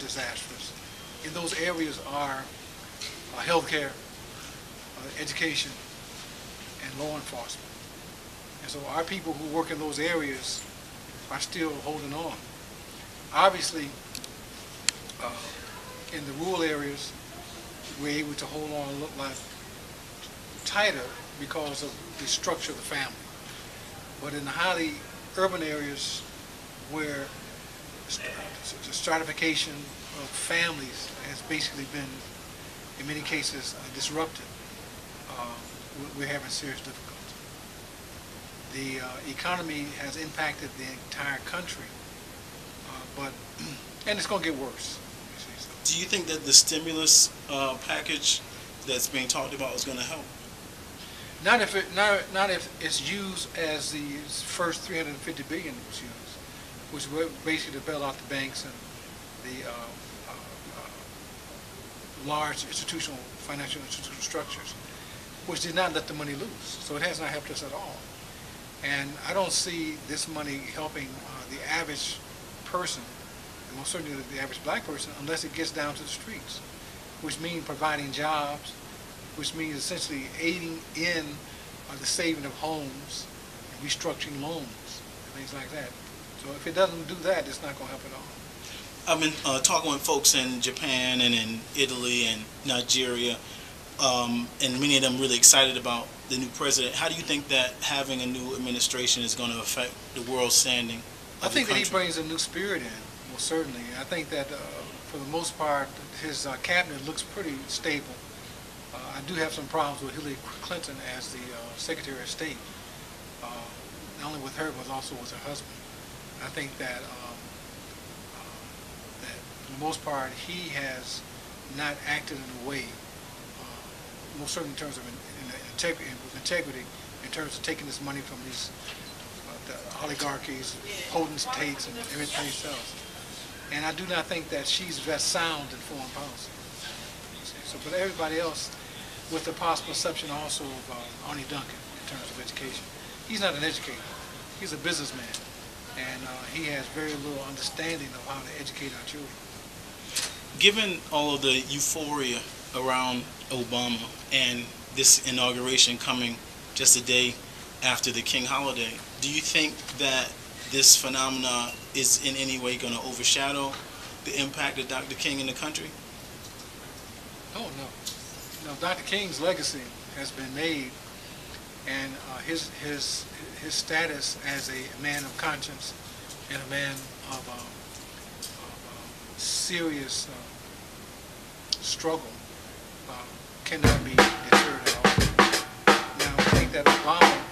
disastrous. In those areas are healthcare, education, and law enforcement. And so our people who work in those areas are still holding on. Obviously, in the rural areas, we're able to hold on a little lot tighter because of the structure of the family. But in the highly urban areas where the stratification of families has basically been, in many cases, disrupted, we're having serious difficulty. The economy has impacted the entire country, and it's going to get worse. Do you think that the stimulus package that's being talked about is going to help? Not if it's used as the first 350 billion was used, which was basically to bail out the banks and the large financial institutional structures, which did not let the money loose. So it has not helped us at all. And I don't see this money helping the average person, and most certainly the average black person, unless it gets down to the streets, which means providing jobs, which means essentially aiding in the saving of homes and restructuring loans, and things like that. So if it doesn't do that, it's not going to help at all. I've been talking with folks in Japan and in Italy and Nigeria, and many of them really excited about the new president. How do you think that having a new administration is going to affect the world's standing of the country? I think that he brings a new spirit in, most certainly. I think that for the most part, his cabinet looks pretty stable. I do have some problems with Hillary Clinton as the Secretary of State, not only with her, but also with her husband. I think that that for the most part, he has not acted in a way, most certainly in terms of integrity, in terms of taking this money from these the oligarchies, potentates, and everything else. And I do not think that she's that sound in foreign policy. So, but everybody else, with the possible exception also of Arnie Duncan in terms of education, he's not an educator. He's a businessman, and he has very little understanding of how to educate our children. Given all of the euphoria around Obama and this inauguration coming just a day after the King holiday, do you think that this phenomena is in any way going to overshadow the impact of Dr. King in the country? Oh, no. No, Dr. King's legacy has been made, and his status as a man of conscience and a man of serious struggle cannot be deterred at all. Now, I think that Obama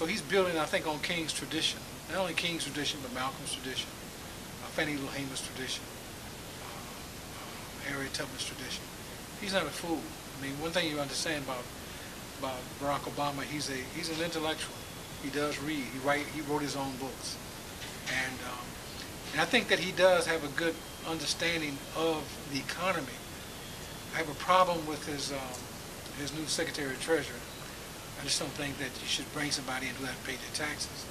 So he's building, I think, on King's tradition. Not only King's tradition, but Malcolm's tradition, Fannie Lou Hamer's tradition, Harriet Tubman's tradition. He's not a fool. I mean, one thing you understand about Barack Obama, he's an intellectual. He does read. He wrote his own books, and I think that he does have a good understanding of the economy. I have a problem with his new Secretary of Treasury. I just don't think that you should bring somebody in who hasn't paid their taxes.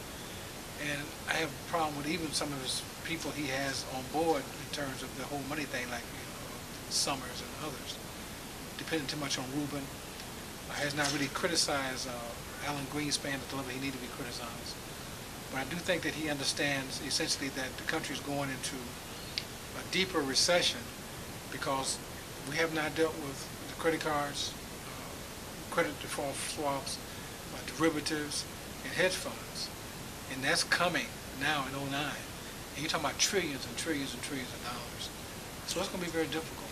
And I have a problem with even some of his people he has on board in terms of the whole money thing, like Summers and others. Depending too much on Rubin. Has not really criticized Alan Greenspan at the level he needed to be criticized. But I do think that he understands essentially that the country is going into a deeper recession because we have not dealt with the credit cards, credit default swaps, derivatives, and hedge funds. And that's coming now in '09. And you're talking about trillions and trillions and trillions of dollars. So it's going to be very difficult.